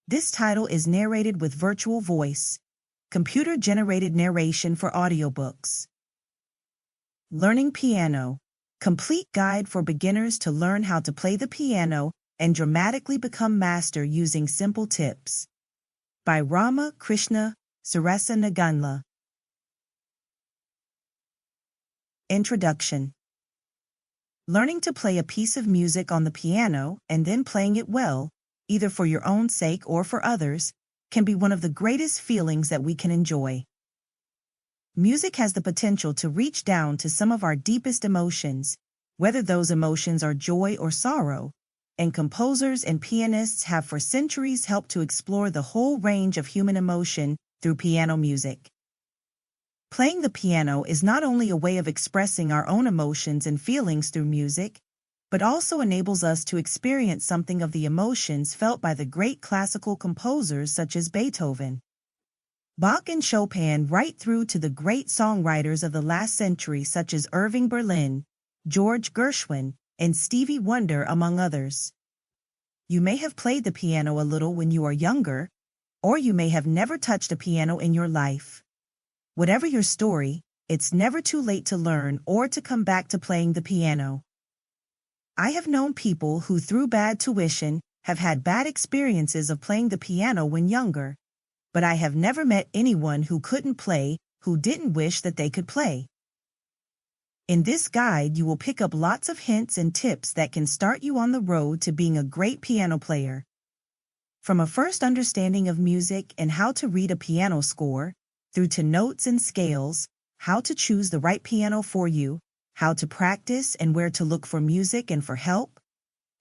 This title is narrated with virtual voice, computer-generated narration for audiobooks. Learning Piano, Complete Guide for Beginners to Learn How to Play the Piano and Dramatically Become Master Using Simple Tips. By RAMA KRISHNA SIRASANAGUNDLA. Introduction. Learning to play a piece of music on the piano and then playing it well, either for your own sake or for others, can be one of the greatest feelings that we can enjoy. Music has the potential to reach down to some of our deepest emotions, whether those emotions are joy or sorrow, and composers and pianists have for centuries helped to explore the whole range of human emotion through piano music. Playing the piano is not only a way of expressing our own emotions and feelings through music, but also enables us to experience something of the emotions felt by the great classical composers such as Beethoven, Bach and Chopin, right through to the great songwriters of the last century such as Irving Berlin, George Gershwin, and Stevie Wonder, among others. You may have played the piano a little when you are younger, or you may have never touched a piano in your life. Whatever your story, it's never too late to learn or to come back to playing the piano. I have known people who, through bad tuition, have had bad experiences of playing the piano when younger, but I have never met anyone who couldn't play, who didn't wish that they could play. In this guide, you will pick up lots of hints and tips that can start you on the road to being a great piano player. From a first understanding of music and how to read a piano score, through to notes and scales, how to choose the right piano for you, how to practice and where to look for music and for help,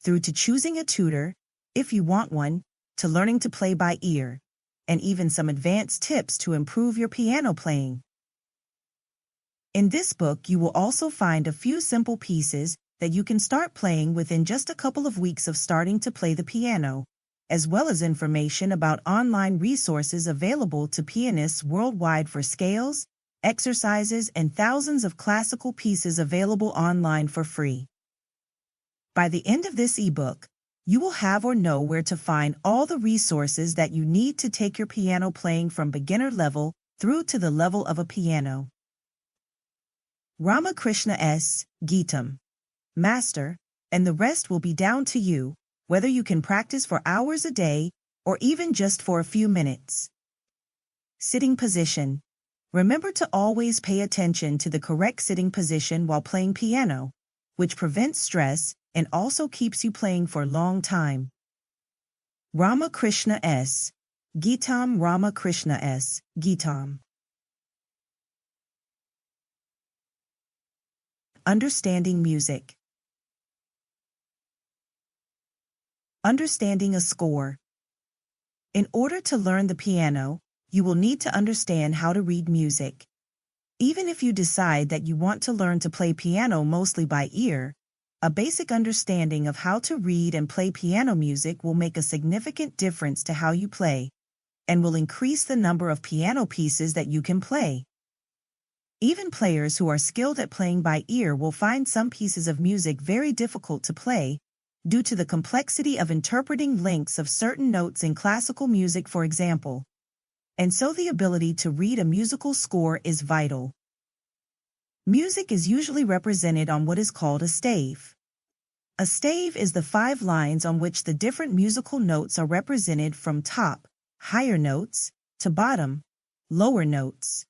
through to choosing a tutor, if you want one, to learning to play by ear, and even some advanced tips to improve your piano playing. In this book, you will also find a few simple pieces that you can start playing within just a couple of weeks of starting to play the piano, as well as information about online resources available to pianists worldwide for scales, exercises, and thousands of classical pieces available online for free. By the end of this ebook, you will have or know where to find all the resources that you need to take your piano playing from beginner level through to the level of a piano. RAMA KRISHNA Gitam, Master, and the rest will be down to you, whether you can practice for hours a day or even just for a few minutes. Sitting position. Remember to always pay attention to the correct sitting position while playing piano, which prevents stress and also keeps you playing for a long time. RAMA KRISHNA Gitam. RAMA KRISHNA Gitam. Understanding music. Understanding a score. In order to learn the piano, you will need to understand how to read music. Even if you decide that you want to learn to play piano mostly by ear, a basic understanding of how to read and play piano music will make a significant difference to how you play, and will increase the number of piano pieces that you can play. Even players who are skilled at playing by ear will find some pieces of music very difficult to play, due to the complexity of interpreting lengths of certain notes in classical music, for example. And so the ability to read a musical score is vital. Music is usually represented on what is called a stave. A stave is the 5 lines on which the different musical notes are represented from top, higher notes, to bottom, lower notes.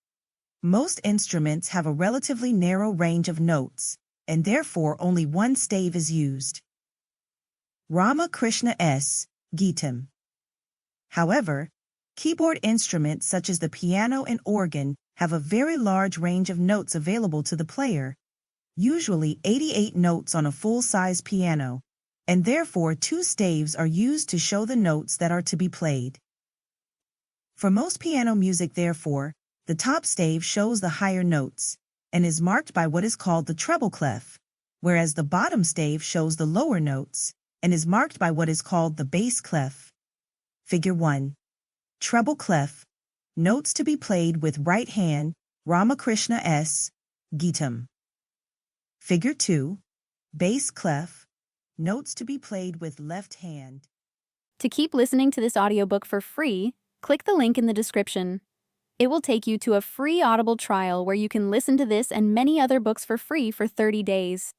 Most instruments have a relatively narrow range of notes, and therefore only one stave is used. RAMA KRISHNA Gitam. However, keyboard instruments such as the piano and organ have a very large range of notes available to the player, usually 88 notes on a full-size piano, and therefore 2 staves are used to show the notes that are to be played. For most piano music, therefore, the top stave shows the higher notes, and is marked by what is called the treble clef, whereas the bottom stave shows the lower notes, and is marked by what is called the bass clef. Figure 1. Treble clef. Notes to be played with right hand, RAMA KRISHNA Gitam. Figure 2. Bass clef. Notes to be played with left hand. To keep listening to this audiobook for free, click the link in the description. It will take you to a free Audible trial where you can listen to this and many other books for free for 30 days.